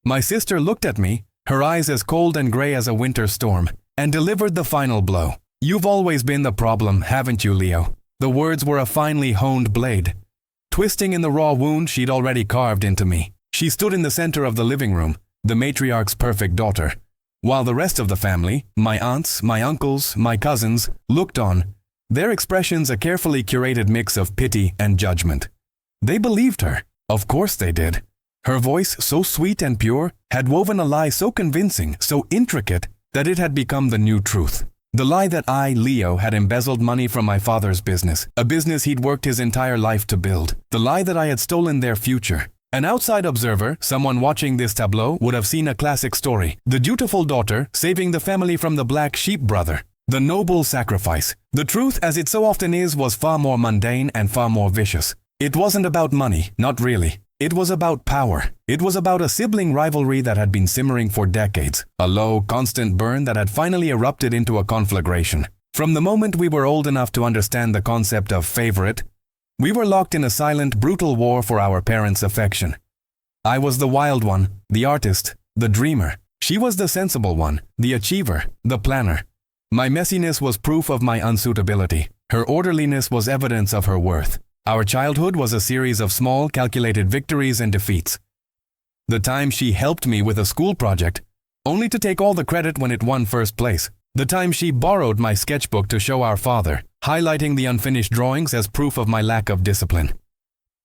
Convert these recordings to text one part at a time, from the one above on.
My sister looked at me, her eyes as cold and gray as a winter storm, and delivered the final blow. "You've always been the problem, haven't you, Leo?" The words were a finely honed blade, twisting in the raw wound she'd already carved into me. She stood in the center of the living room, the matriarch's perfect daughter, while the rest of the family, my aunts, my uncles, my cousins, looked on, their expressions a carefully curated mix of pity and judgment. They believed her. Of course they did. Her voice, so sweet and pure, had woven a lie so convincing, so intricate, that it had become the new truth. The lie that I, Leo, had embezzled money from my father's business, a business he'd worked his entire life to build. The lie that I had stolen their future. An outside observer, someone watching this tableau, would have seen a classic story. The dutiful daughter saving the family from the black sheep brother. The noble sacrifice. The truth, as it so often is, was far more mundane and far more vicious. It wasn't about money, not really. It was about power. It was about a sibling rivalry that had been simmering for decades, a low, constant burn that had finally erupted into a conflagration. From the moment we were old enough to understand the concept of favorite, we were locked in a silent, brutal war for our parents' affection. I was the wild one, the artist, the dreamer. She was the sensible one, the achiever, the planner. My messiness was proof of my unsuitability. Her orderliness was evidence of her worth. Our childhood was a series of small, calculated victories and defeats. The time she helped me with a school project, only to take all the credit when it won first place. The time she borrowed my sketchbook to show our father, highlighting the unfinished drawings as proof of my lack of discipline.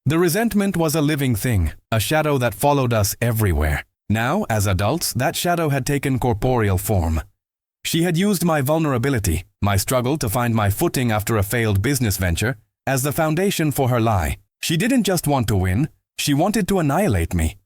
The resentment was a living thing, a shadow that followed us everywhere. Now, as adults, that shadow had taken corporeal form. She had used my vulnerability, my struggle to find my footing after a failed business venture, as the foundation for her lie. She didn't just want to win, she wanted to annihilate me.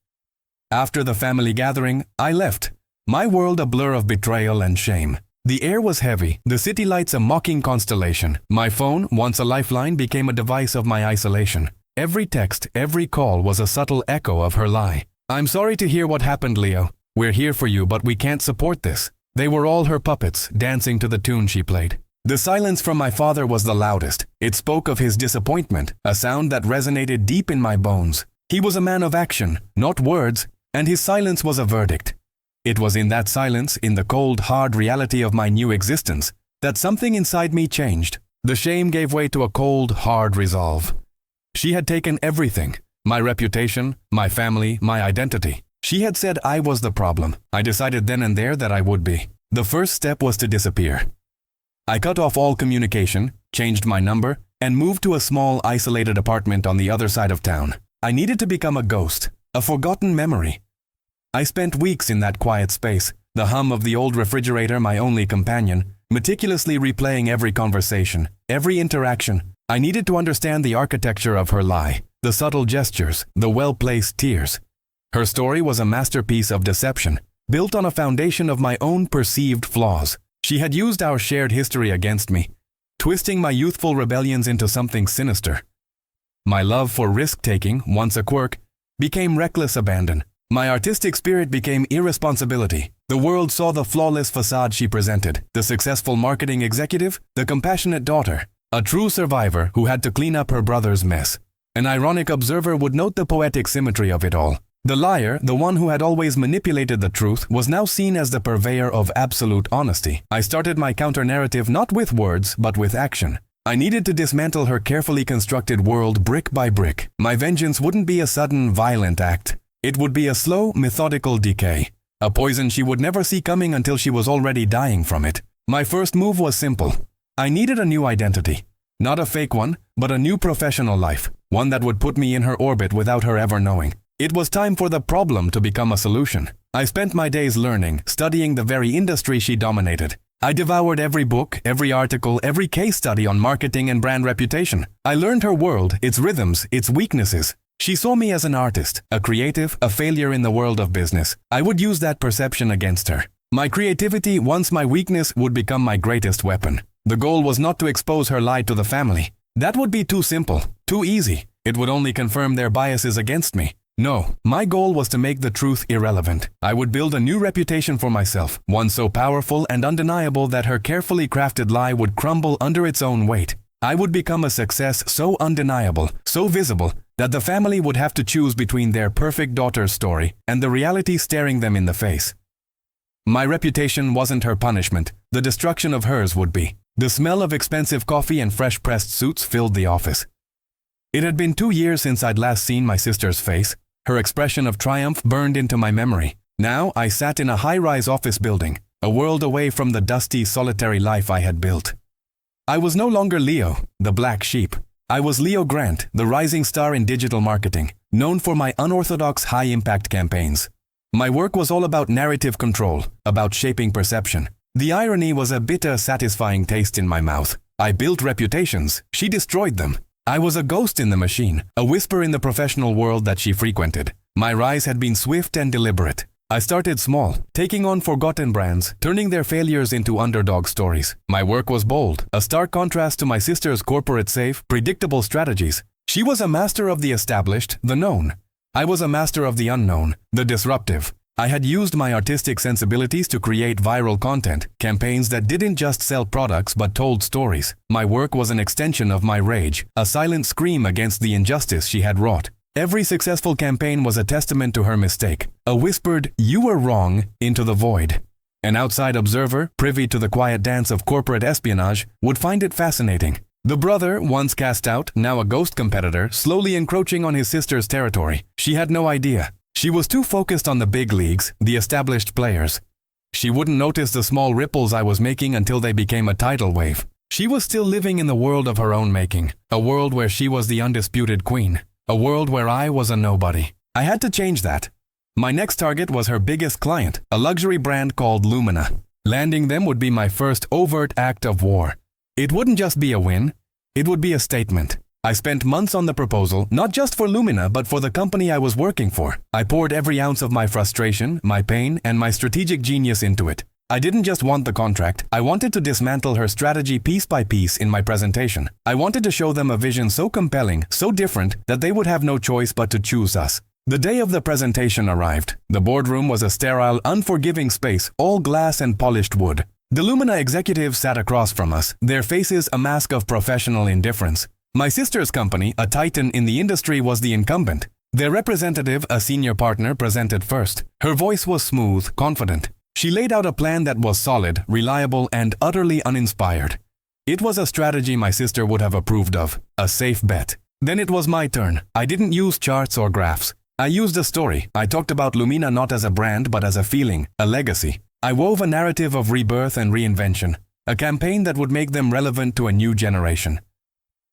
After the family gathering, I left, my world a blur of betrayal and shame. The air was heavy, the city lights a mocking constellation. My phone, once a lifeline, became a device of my isolation. Every text, every call was a subtle echo of her lie. "I'm sorry to hear what happened, Leo. We're here for you, but we can't support this." They were all her puppets, dancing to the tune she played. The silence from my father was the loudest. It spoke of his disappointment, a sound that resonated deep in my bones. He was a man of action, not words, and his silence was a verdict. It was in that silence, in the cold, hard reality of my new existence, that something inside me changed. The shame gave way to a cold, hard resolve. She had taken everything, my reputation, my family, my identity. She had said I was the problem. I decided then and there that I would be. The first step was to disappear. I cut off all communication, changed my number, and moved to a small, isolated apartment on the other side of town. I needed to become a ghost, a forgotten memory. I spent weeks in that quiet space, the hum of the old refrigerator my only companion, meticulously replaying every conversation, every interaction. I needed to understand the architecture of her lie, the subtle gestures, the well-placed tears. Her story was a masterpiece of deception, built on a foundation of my own perceived flaws. She had used our shared history against me, twisting my youthful rebellions into something sinister. My love for risk-taking, once a quirk, became reckless abandon. My artistic spirit became irresponsibility. The world saw the flawless facade she presented, the successful marketing executive, the compassionate daughter, a true survivor who had to clean up her brother's mess. An ironic observer would note the poetic symmetry of it all. The liar, the one who had always manipulated the truth, was now seen as the purveyor of absolute honesty. I started my counter-narrative not with words, but with action. I needed to dismantle her carefully constructed world brick by brick. My vengeance wouldn't be a sudden, violent act. It would be a slow, methodical decay. A poison she would never see coming until she was already dying from it. My first move was simple. I needed a new identity. Not a fake one, but a new professional life. One that would put me in her orbit without her ever knowing. It was time for the problem to become a solution. I spent my days learning, studying the very industry she dominated. I devoured every book, every article, every case study on marketing and brand reputation. I learned her world, its rhythms, its weaknesses. She saw me as an artist, a creative, a failure in the world of business. I would use that perception against her. My creativity, once my weakness, would become my greatest weapon. The goal was not to expose her lie to the family. That would be too simple, too easy. It would only confirm their biases against me. No, my goal was to make the truth irrelevant. I would build a new reputation for myself, one so powerful and undeniable that her carefully crafted lie would crumble under its own weight. I would become a success so undeniable, so visible, that the family would have to choose between their perfect daughter's story and the reality staring them in the face. My reputation wasn't her punishment, the destruction of hers would be. The smell of expensive coffee and fresh-pressed suits filled the office. It had been 2 years since I'd last seen my sister's face. Her expression of triumph burned into my memory. Now I sat in a high-rise office building, a world away from the dusty, solitary life I had built. I was no longer Leo, the black sheep. I was Leo Grant, the rising star in digital marketing, known for my unorthodox high-impact campaigns. My work was all about narrative control, about shaping perception. The irony was a bitter, satisfying taste in my mouth. I built reputations, she destroyed them. I was a ghost in the machine, a whisper in the professional world that she frequented. My rise had been swift and deliberate. I started small, taking on forgotten brands, turning their failures into underdog stories. My work was bold, a stark contrast to my sister's corporate safe, predictable strategies. She was a master of the established, the known. I was a master of the unknown, the disruptive. I had used my artistic sensibilities to create viral content, campaigns that didn't just sell products but told stories. My work was an extension of my rage, a silent scream against the injustice she had wrought. Every successful campaign was a testament to her mistake, a whispered, "You were wrong," into the void. An outside observer, privy to the quiet dance of corporate espionage, would find it fascinating. The brother, once cast out, now a ghost competitor, slowly encroaching on his sister's territory. She had no idea. She was too focused on the big leagues, the established players. She wouldn't notice the small ripples I was making until they became a tidal wave. She was still living in the world of her own making, a world where she was the undisputed queen. A world where I was a nobody. I had to change that. My next target was her biggest client, a luxury brand called Lumina. Landing them would be my first overt act of war. It wouldn't just be a win, it would be a statement. I spent months on the proposal, not just for Lumina, but for the company I was working for. I poured every ounce of my frustration, my pain, and my strategic genius into it. I didn't just want the contract, I wanted to dismantle her strategy piece by piece in my presentation. I wanted to show them a vision so compelling, so different, that they would have no choice but to choose us. The day of the presentation arrived. The boardroom was a sterile, unforgiving space, all glass and polished wood. The Lumina executives sat across from us, their faces a mask of professional indifference. My sister's company, a titan in the industry, was the incumbent. Their representative, a senior partner, presented first. Her voice was smooth, confident. She laid out a plan that was solid, reliable, and utterly uninspired. It was a strategy my sister would have approved of, a safe bet. Then it was my turn. I didn't use charts or graphs. I used a story. I talked about Lumina not as a brand but as a feeling, a legacy. I wove a narrative of rebirth and reinvention, a campaign that would make them relevant to a new generation.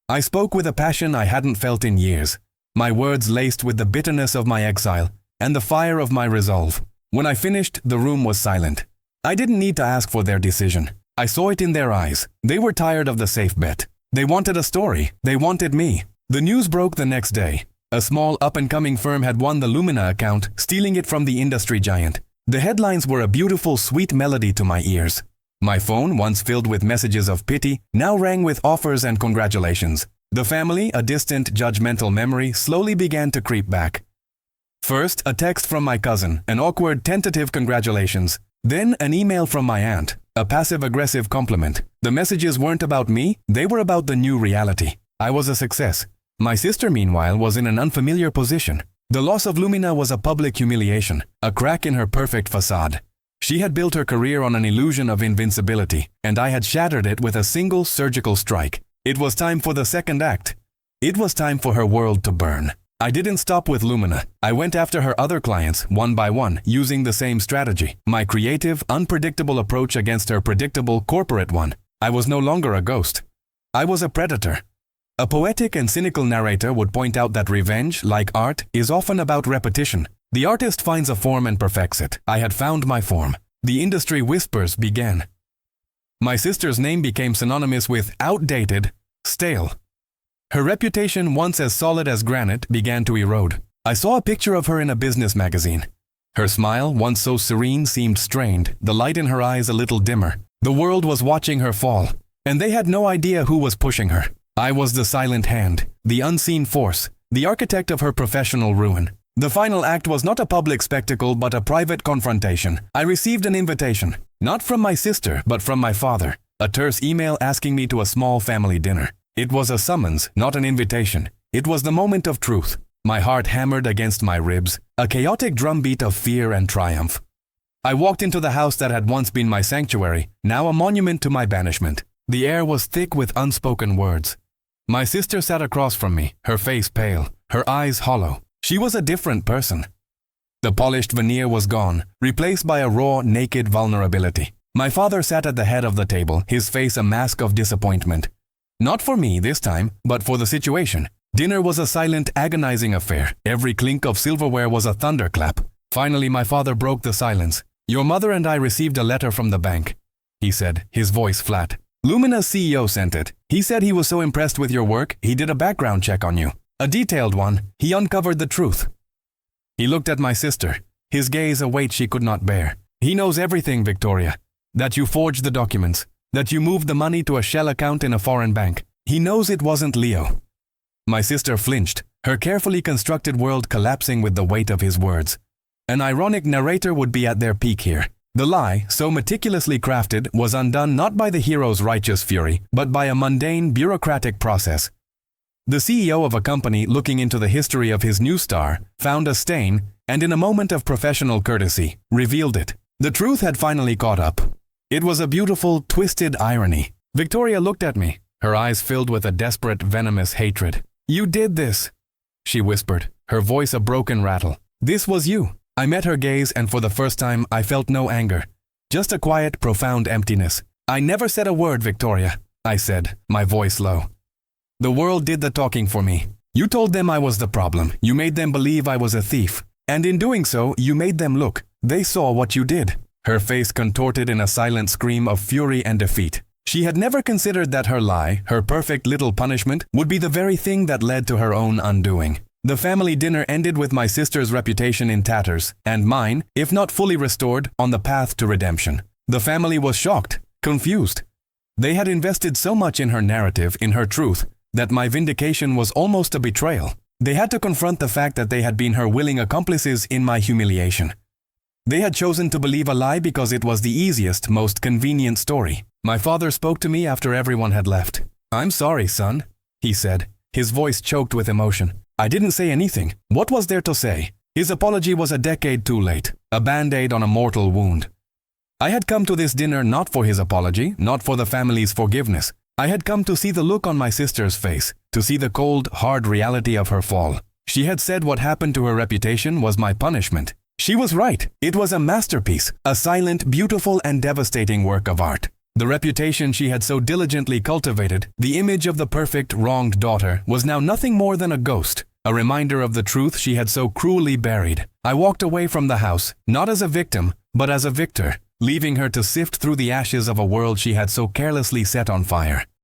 I spoke with a passion I hadn't felt in years, my words laced with the bitterness of my exile and the fire of my resolve. When I finished, the room was silent. I didn't need to ask for their decision. I saw it in their eyes. They were tired of the safe bet. They wanted a story. They wanted me. The news broke the next day. A small up-and-coming firm had won the Lumina account, stealing it from the industry giant. The headlines were a beautiful, sweet melody to my ears. My phone, once filled with messages of pity, now rang with offers and congratulations. The family, a distant, judgmental memory, slowly began to creep back. First, a text from my cousin, an awkward, tentative congratulations. Then, an email from my aunt, a passive-aggressive compliment. The messages weren't about me, they were about the new reality. I was a success. My sister, meanwhile, was in an unfamiliar position. The loss of Lumina was a public humiliation, a crack in her perfect facade. She had built her career on an illusion of invincibility, and I had shattered it with a single surgical strike. It was time for the second act. It was time for her world to burn. I didn't stop with Lumina. I went after her other clients, one by one, using the same strategy. My creative, unpredictable approach against her predictable, corporate one. I was no longer a ghost. I was a predator. A poetic and cynical narrator would point out that revenge, like art, is often about repetition. The artist finds a form and perfects it. I had found my form. The industry whispers began. My sister's name became synonymous with outdated, stale. Her reputation, once as solid as granite, began to erode. I saw a picture of her in a business magazine. Her smile, once so serene, seemed strained, the light in her eyes a little dimmer. The world was watching her fall, and they had no idea who was pushing her. I was the silent hand, the unseen force, the architect of her professional ruin. The final act was not a public spectacle but a private confrontation. I received an invitation, not from my sister but from my father, a terse email asking me to a small family dinner. It was a summons, not an invitation. It was the moment of truth. My heart hammered against my ribs, a chaotic drumbeat of fear and triumph. I walked into the house that had once been my sanctuary, now a monument to my banishment. The air was thick with unspoken words. My sister sat across from me, her face pale, her eyes hollow. She was a different person. The polished veneer was gone, replaced by a raw, naked vulnerability. My father sat at the head of the table, his face a mask of disappointment. Not for me this time, but for the situation. Dinner was a silent, agonizing affair. Every clink of silverware was a thunderclap. Finally, my father broke the silence. "Your mother and I received a letter from the bank," he said, his voice flat. "Lumina's CEO sent it. He said he was so impressed with your work, he did a background check on you. A detailed one. He uncovered the truth." He looked at my sister, his gaze a weight she could not bear. "He knows everything, Victoria. That you forged the documents. That you moved the money to a shell account in a foreign bank. He knows it wasn't Leo." My sister flinched, her carefully constructed world collapsing with the weight of his words. An ironic narrator would be at their peak here. The lie, so meticulously crafted, was undone not by the hero's righteous fury, but by a mundane, bureaucratic process. The CEO of a company looking into the history of his new star found a stain and, in a moment of professional courtesy, revealed it. The truth had finally caught up. It was a beautiful, twisted irony. Victoria looked at me, her eyes filled with a desperate, venomous hatred. "You did this," she whispered, her voice a broken rattle. "This was you." I met her gaze, and for the first time I felt no anger, just a quiet, profound emptiness. "I never said a word, Victoria," I said, my voice low. "The world did the talking for me. You told them I was the problem. You made them believe I was a thief. And in doing so, you made them look. They saw what you did." Her face contorted in a silent scream of fury and defeat. She had never considered that her lie, her perfect little punishment, would be the very thing that led to her own undoing. The family dinner ended with my sister's reputation in tatters, and mine, if not fully restored, on the path to redemption. The family was shocked, confused. They had invested so much in her narrative, in her truth, that my vindication was almost a betrayal. They had to confront the fact that they had been her willing accomplices in my humiliation. They had chosen to believe a lie because it was the easiest, most convenient story. My father spoke to me after everyone had left. "I'm sorry, son," he said, his voice choked with emotion. "I didn't say anything. What was there to say?" His apology was a decade too late, a band-aid on a mortal wound. I had come to this dinner not for his apology, not for the family's forgiveness. I had come to see the look on my sister's face, to see the cold, hard reality of her fall. She had said what happened to her reputation was my punishment. She was right. It was a masterpiece, a silent, beautiful, and devastating work of art. The reputation she had so diligently cultivated, the image of the perfect, wronged daughter, was now nothing more than a ghost, a reminder of the truth she had so cruelly buried. I walked away from the house, not as a victim, but as a victor, leaving her to sift through the ashes of a world she had so carelessly set on fire.